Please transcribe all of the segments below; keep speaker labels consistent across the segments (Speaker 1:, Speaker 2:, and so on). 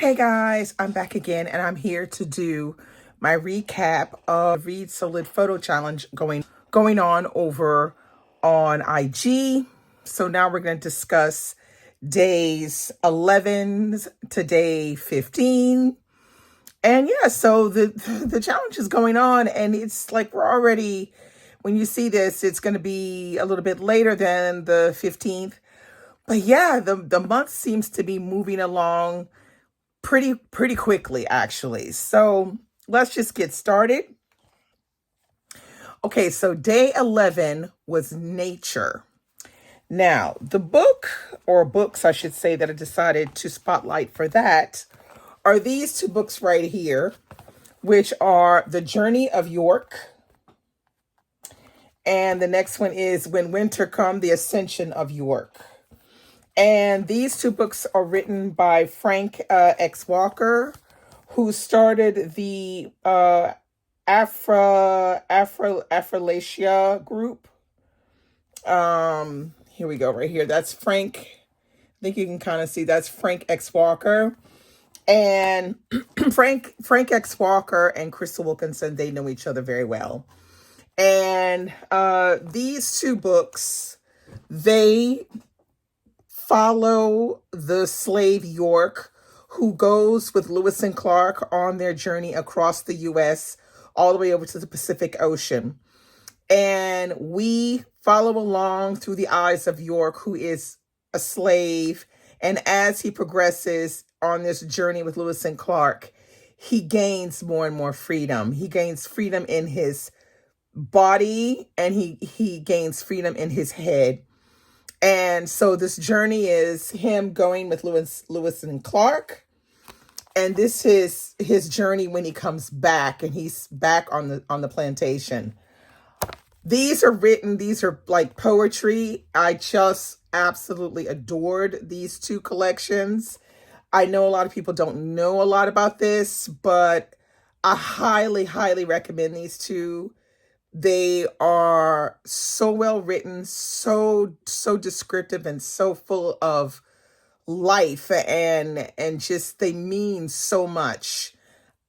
Speaker 1: Hey guys, I'm back again and I'm here to do my recap of Read Solid Photo Challenge going on over on IG. So now we're going to discuss days 11 to day 15. And yeah, so the challenge is going on, and it's like we're already, when you see this, it's going to be a little bit later than the 15th. But yeah, the month seems to be moving along pretty quickly, actually. So let's just get started. Okay, so day 11 was nature. Now, the book, or books, I should say, that I decided to spotlight for that are these two books right here, which are The Journey of York. And the next one is When Winter Come, The Ascension of York. And these two books are written by Frank X. Walker, who started the Afralacia group. Here we go, right here. That's Frank. I think you can kind of see that's Frank X. Walker. And Frank X. Walker and Crystal Wilkinson, they know each other very well. And these two books, they follow the slave York, who goes with Lewis and Clark on their journey across the U.S. all the way over to the Pacific Ocean. And we follow along through the eyes of York, who is a slave. And as he progresses on this journey with Lewis and Clark, he gains more and more freedom. He gains freedom in his body, and he gains freedom in his head. And so this journey is him going with Lewis and Clark. And this is his journey when he comes back, and he's back on the plantation. These are like poetry. I just absolutely adored these two collections. I know a lot of people don't know a lot about this, but I highly recommend these two. They are so well written, so descriptive, and so full of life, and just they mean so much.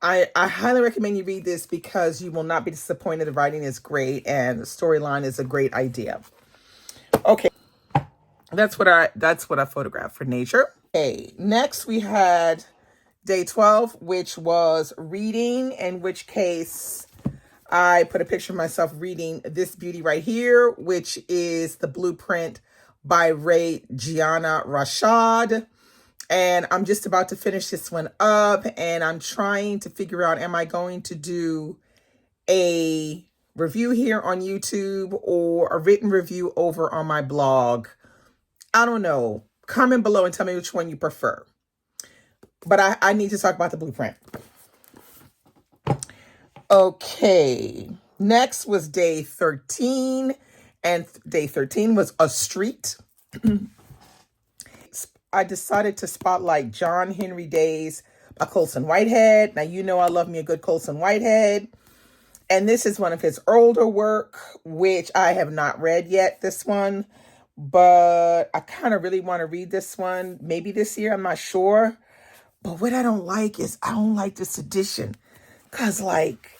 Speaker 1: I highly recommend you read this because you will not be disappointed. The writing is great and the storyline is a great idea. Okay, that's what I photographed for nature. Okay, next we had day 12, which was reading, in which case I put a picture of myself reading this beauty right here, which is The Blueprint by Ray Gianna Rashad. And I'm just about to finish this one up, and I'm trying to figure out, am I going to do a review here on YouTube or a written review over on my blog? I don't know. Comment below and tell me which one you prefer. But I need to talk about The Blueprint. Okay, next was day 13, and day 13 was A Street. I decided to spotlight John Henry Days by Colson Whitehead. Now, you know I love me a good Colson Whitehead. And this is one of his older work, which I have not read yet, this one. But I kind of really want to read this one. Maybe this year, I'm not sure. But what I don't like is I don't like this edition. Because like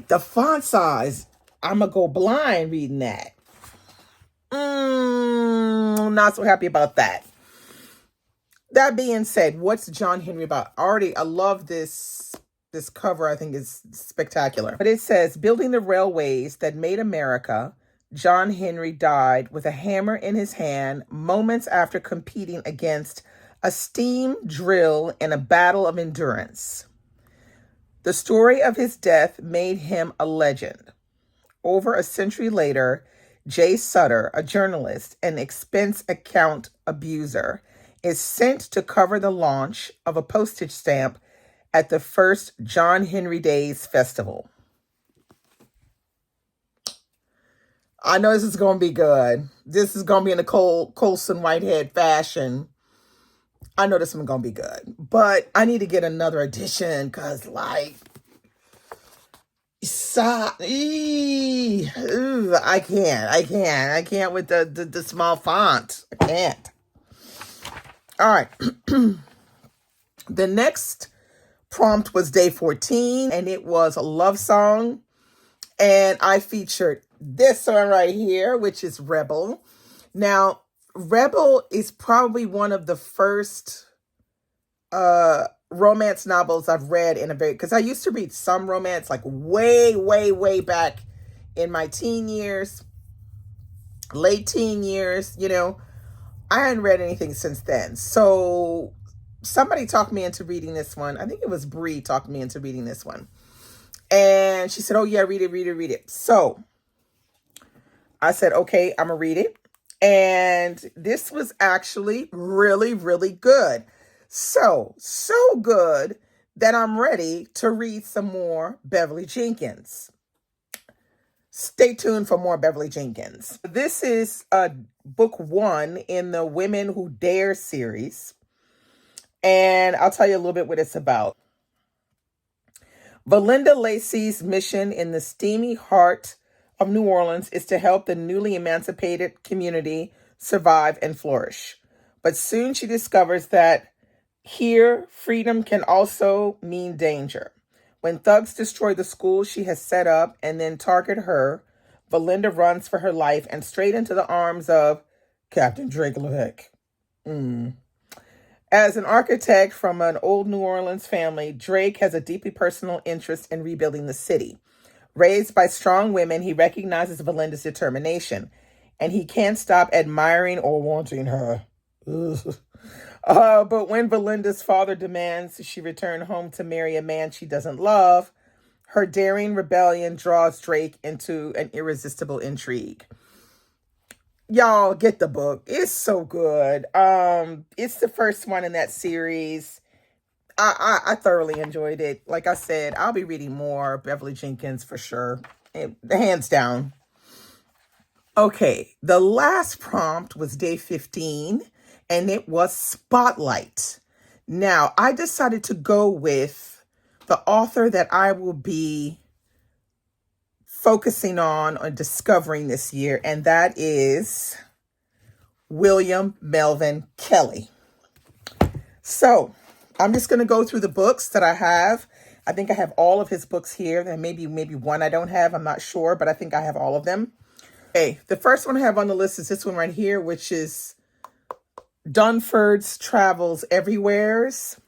Speaker 1: the font size, I'm going to go blind reading that. Not so happy about that. That being said, what's John Henry about? I love this cover. I think is spectacular. But it says, building the railways that made America, John Henry died with a hammer in his hand moments after competing against a steam drill in a battle of endurance. The story of his death made him a legend. Over a century later, Jay Sutter, a journalist and expense account abuser, is sent to cover the launch of a postage stamp at the first John Henry Days festival. I know this is going to be good. This is going to be in the Colson Whitehead fashion. I know this one's going to be good. But I need to get another edition because, like, I can't with the small font. I can't. All right. The next prompt was day 14, and it was a love song. And I featured this one right here, which is Rebel. Now, Rebel is probably one of the first romance novels I've read in a very, because I used to read some romance like way, way, way back in my teen years, late teen years, I hadn't read anything since then. So somebody talked me into reading this one. I think it was Bree talked me into reading this one. And she said, oh yeah, read it. So I said, okay, I'm gonna read it. And this was actually really, really good. So good that I'm ready to read some more Beverly Jenkins. Stay tuned for more Beverly Jenkins. This is book 1 in the Women Who Dare series. And I'll tell you a little bit what it's about. Valinda Lacey's mission in the steamy heart of New Orleans is to help the newly emancipated community survive and flourish. But soon she discovers that here, freedom can also mean danger. When thugs destroy the school she has set up and then target her, Valinda runs for her life and straight into the arms of Captain Drake LeVeque. As an architect from an old New Orleans family, Drake has a deeply personal interest in rebuilding the city. Raised by strong women, he recognizes Valinda's determination, and he can't stop admiring or wanting her. But when Valinda's father demands she return home to marry a man she doesn't love, her daring rebellion draws Drake into an irresistible intrigue. Y'all get the book. It's so good. It's the first one in that series. I thoroughly enjoyed it. Like I said, I'll be reading more Beverly Jenkins for sure. Hands down. Okay, the last prompt was day 15, and it was Spotlight. Now, I decided to go with the author that I will be focusing on or discovering this year, and that is William Melvin Kelly. So I'm just going to go through the books that I have. I think I have all of his books here. There may be one I don't have. I'm not sure, but I think I have all of them. Okay, the first one I have on the list is this one right here, which is Dunford's Travels Everywheres.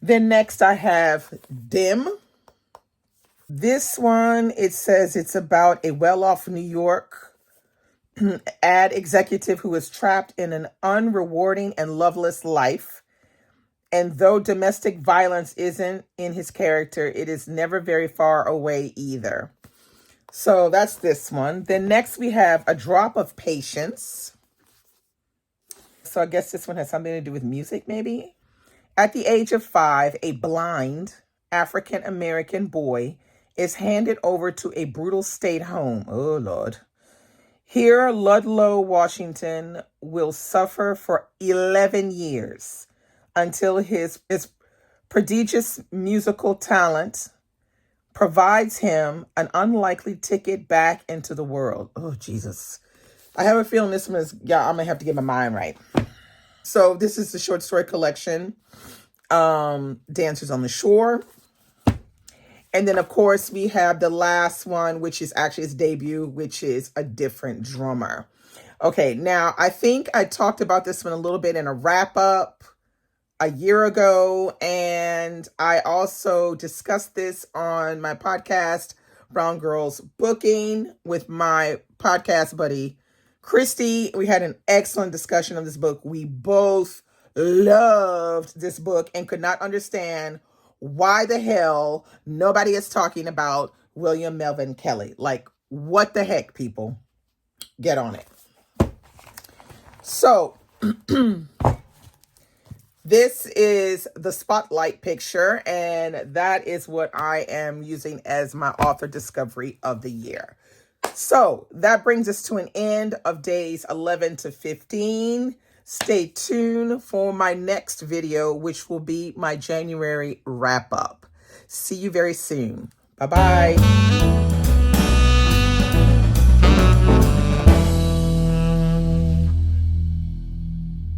Speaker 1: Then next I have Dim. This one, it says it's about a well-off New York ad executive who is trapped in an unrewarding and loveless life. And though domestic violence isn't in his character, it is never very far away either. So that's this one. Then next we have A Drop of Patience. So I guess this one has something to do with music, maybe. At the age of 5, a blind African-American boy is handed over to a brutal state home. Oh, Lord. Here, Ludlow, Washington will suffer for 11 years until his prodigious musical talent provides him an unlikely ticket back into the world. Oh, Jesus. I have a feeling this one is, I'm going to have to get my mind right. So this is the short story collection, Dancers on the Shore. And then, of course, we have the last one, which is actually his debut, which is A Different Drummer. Okay, now, I think I talked about this one a little bit in a wrap-up a year ago, and I also discussed this on my podcast, Brown Girls Booking, with my podcast buddy, Christy. We had an excellent discussion of this book. We both loved this book and could not understand why the hell nobody is talking about William Melvin Kelly. Like, what the heck, people? Get on it. So, this is the Spotlight picture, and that is what I am using as my author discovery of the year. So, that brings us to an end of days 11 to 15. Stay tuned for my next video, which will be my January wrap-up. See you very soon. Bye-bye.